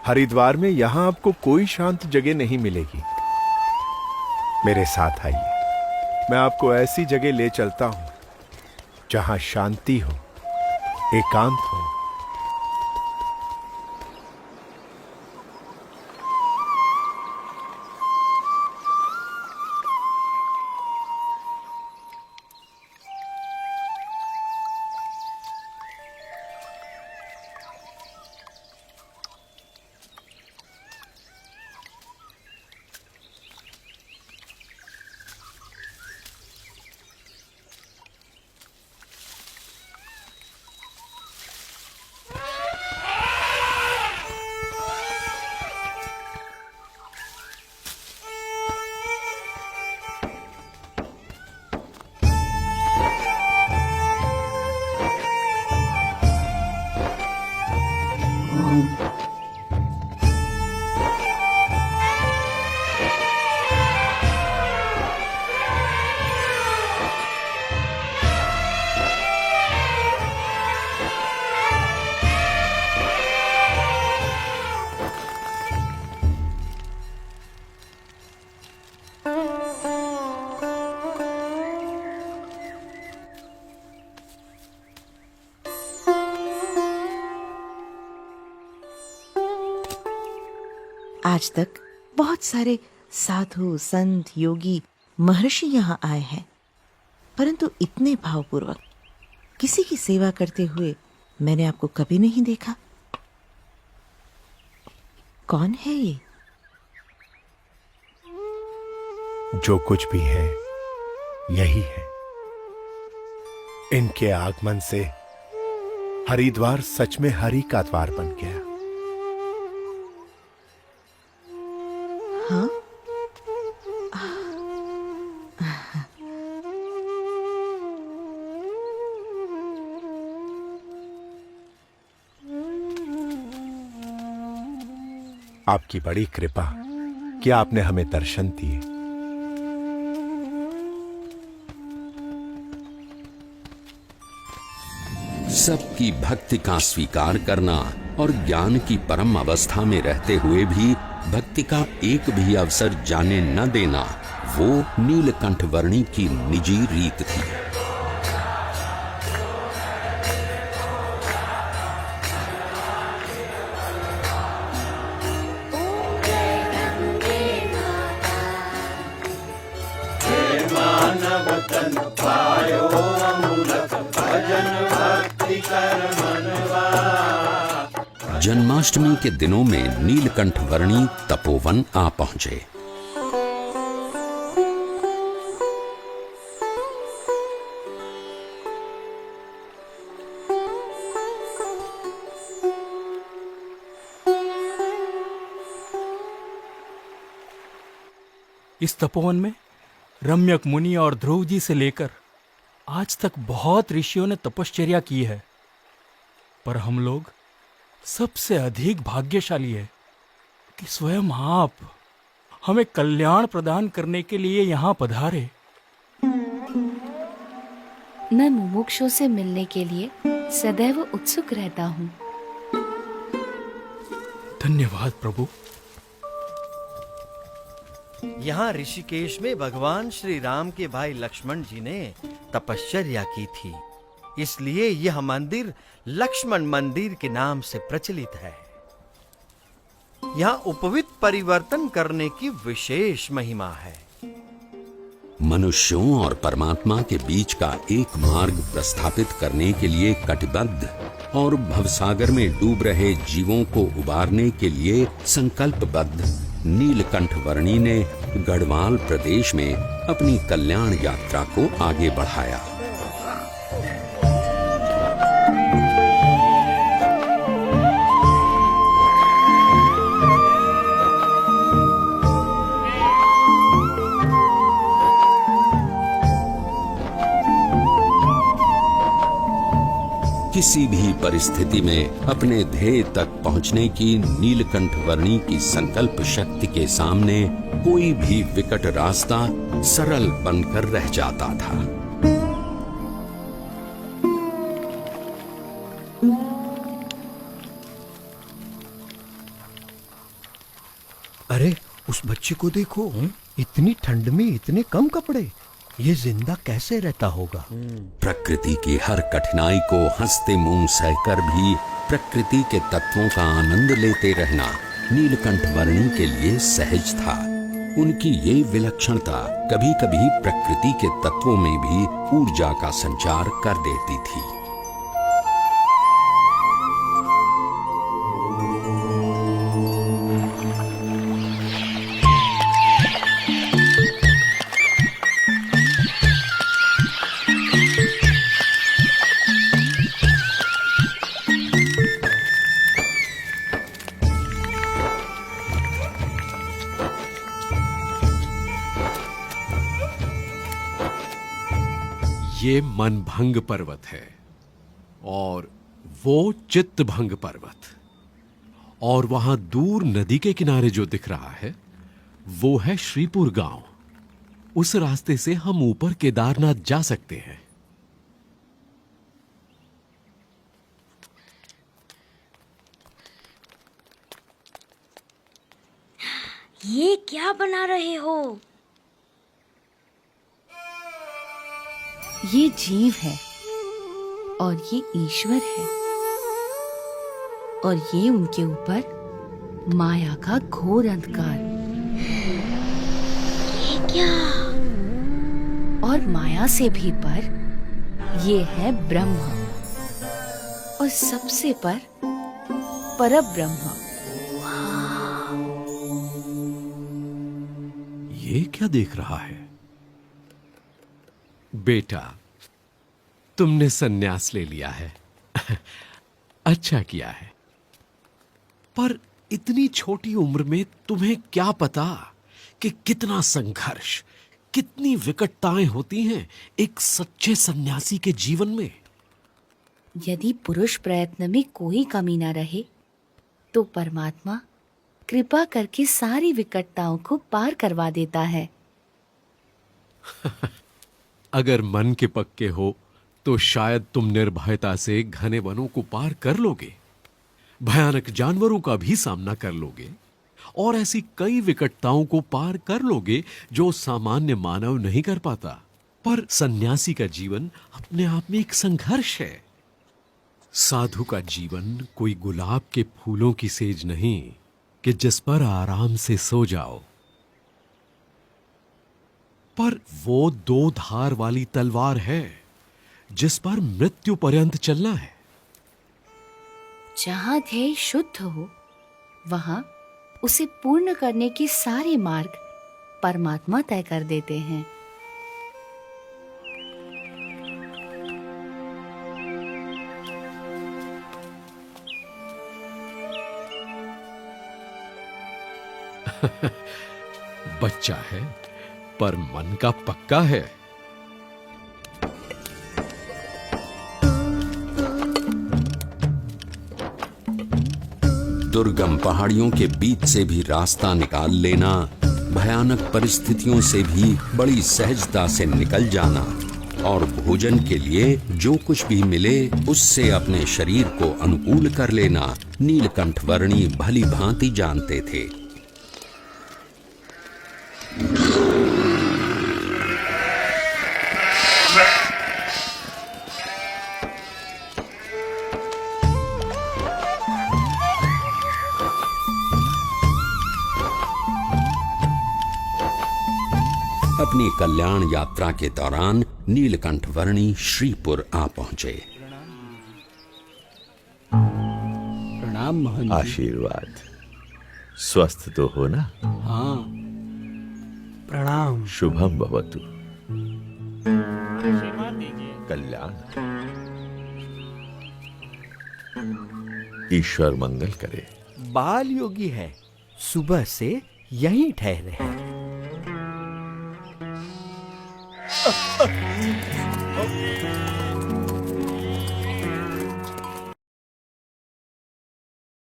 हरिद्वार में यहां आपको कोई शांत जगह नहीं मिलेगी। मेरे साथ आइए, मैं आपको ऐसी जगह ले चलता हूं जहां शांति हो, एकांत हो। आज तक बहुत सारे साधु, संत, योगी, महर्षि यहाँ आए हैं, परंतु इतने भावपूर्वक किसी की सेवा करते हुए मैंने आपको कभी नहीं देखा। कौन है ये? जो कुछ भी है यही है। इनके आगमन से हरिद्वार सच में हरि का द्वार बन गया। हाँ? आपकी बड़ी कृपा कि आपने हमें दर्शन दिए। सबकी भक्ति का स्वीकार करना और ज्ञान की परम अवस्था में रहते हुए भी भक्ति का एक भी अवसर जाने न देना, वो नीलकंठ वर्णी की निजी रीत थी। जन्माष्टमी के दिनों में नीलकंठ वर्णी तपोवन आ पहुंचे। इस तपोवन में रम्यक मुनि और ध्रुव जी से लेकर आज तक बहुत ऋषियों ने तपश्चर्या की है, पर हम लोग सबसे अधिक भाग्यशाली है कि स्वयं आप हमें कल्याण प्रदान करने के लिए यहाँ पधारे। मैं मुमुक्षुओं से मिलने के लिए सदैव उत्सुक रहता हूँ। धन्यवाद प्रभु। यहाँ ऋषिकेश में भगवान श्री राम के भाई लक्ष्मण जी ने तपश्चर्या की थी, इसलिए यह मंदिर लक्ष्मण मंदिर के नाम से प्रचलित है। यहाँ उपवित परिवर्तन करने की विशेष महिमा है। मनुष्यों और परमात्मा के बीच का एक मार्ग प्रस्थापित करने के लिए कटिबद्ध और भवसागर में डूब रहे जीवों को उबारने के लिए संकल्पबद्ध नीलकंठ वर्णी ने गढ़वाल प्रदेश में अपनी कल्याण यात्रा को आगे बढ़ाया। किसी भी परिस्थिति में अपने ध्येय तक पहुंचने की नीलकंठ वर्णी की संकल्प शक्ति के सामने कोई भी विकट रास्ता सरल बनकर रह जाता था। अरे उस बच्चे को देखो, इतनी ठंड में इतने कम कपड़े, ये जिंदा कैसे रहता होगा? प्रकृति की हर कठिनाई को हंसते मुंह सहकर भी प्रकृति के तत्वों का आनंद लेते रहना नीलकंठ वर्णी के लिए सहज था। उनकी ये विलक्षणता कभी कभी प्रकृति के तत्वों में भी ऊर्जा का संचार कर देती थी। ये मनभंग पर्वत है और वो चित्तभंग पर्वत, और वहां दूर नदी के किनारे जो दिख रहा है वो है श्रीपुर गांव। उस रास्ते से हम ऊपर केदारनाथ जा सकते हैं। ये क्या बना रहे हो? ये जीव है और ये ईश्वर है, और ये उनके ऊपर माया का घोर अंधकार। ये क्या? और माया से भी पर ये है ब्रह्म, और सबसे पर परब्रह्म। ये क्या देख रहा है? बेटा, तुमने सन्यास ले लिया है। अच्छा किया है, पर इतनी छोटी उम्र में तुम्हें क्या पता कि कितना संघर्ष, कितनी विकटताएं होती हैं एक सच्चे सन्यासी के जीवन में। यदि पुरुष प्रयत्न में कोई कमी न रहे तो परमात्मा कृपा करके सारी विकटताओं को पार करवा देता है। अगर मन के पक्के हो तो शायद तुम निर्भयता से घने वनों को पार कर लोगे, भयानक जानवरों का भी सामना कर लोगे, और ऐसी कई विकटताओं को पार कर लोगे जो सामान्य मानव नहीं कर पाता। पर सन्यासी का जीवन अपने आप में एक संघर्ष है। साधु का जीवन कोई गुलाब के फूलों की सेज नहीं कि जिस पर आराम से सो जाओ, पर वो दो धार वाली तलवार है जिस पर मृत्यु पर्यंत चलना है। जहां ध्येय शुद्ध हो वहां उसे पूर्ण करने के सारे मार्ग परमात्मा तय कर देते हैं। बच्चा है पर मन का पक्का है। दुर्गम पहाड़ियों के बीच से भी रास्ता निकाल लेना, भयानक परिस्थितियों से भी बड़ी सहजता से निकल जाना, और भोजन के लिए जो कुछ भी मिले उससे अपने शरीर को अनुकूल कर लेना नीलकंठ वर्णी भली भांति जानते थे। अपनी कल्याण यात्रा के दौरान नीलकंठ वर्णी श्रीपुर आ पहुंचे। प्रणाम महंत जी। आशीर्वाद। स्वस्थ तो हो ना? हाँ, प्रणाम। शुभम भवतु। कल्याण। ईश्वर मंगल करे। बाल योगी है, सुबह से यहीं ठहरे हैं।